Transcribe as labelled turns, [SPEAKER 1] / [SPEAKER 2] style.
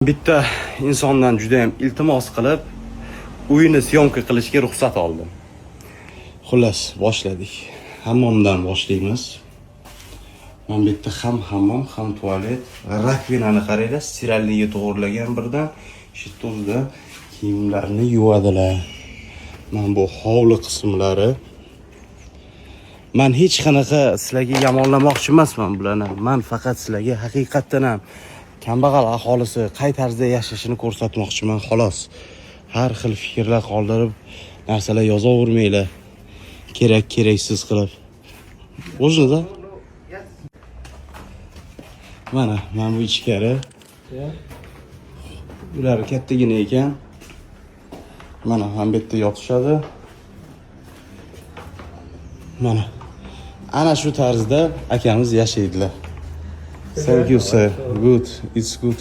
[SPEAKER 1] Bitta insondan juda ham iltimos qilib, uyini syomka qilishga ruxsat oldim. Xullas, boshladik. Hammomdan boshlaymiz. Mana bu yerda ham hammom, ham tualet, rakvinani qaranglar, stiralniga to'g'rilagan birdan, shu yerda kiyimlarni yuvadilar. Mana bu hovli qismlari. Men hech qanaqa sizlarga yomonlamoqchi emasman bularni. Men faqat sizlarga haqiqatdan ham kambag'al aholisi qay tarzda yashashini ko'rsatmoqchiman, xolos. Har xil fikrlar qoldirib, narsalar yozavermanglar. Keraksiz qilib. O'zingiz mana bu ichkari. Ular kattagina ekan. Mana ham bu yerda yotishadi. Mana ana shu tarzda akamiz yashaydilar. Thank you sir. Good. It's good.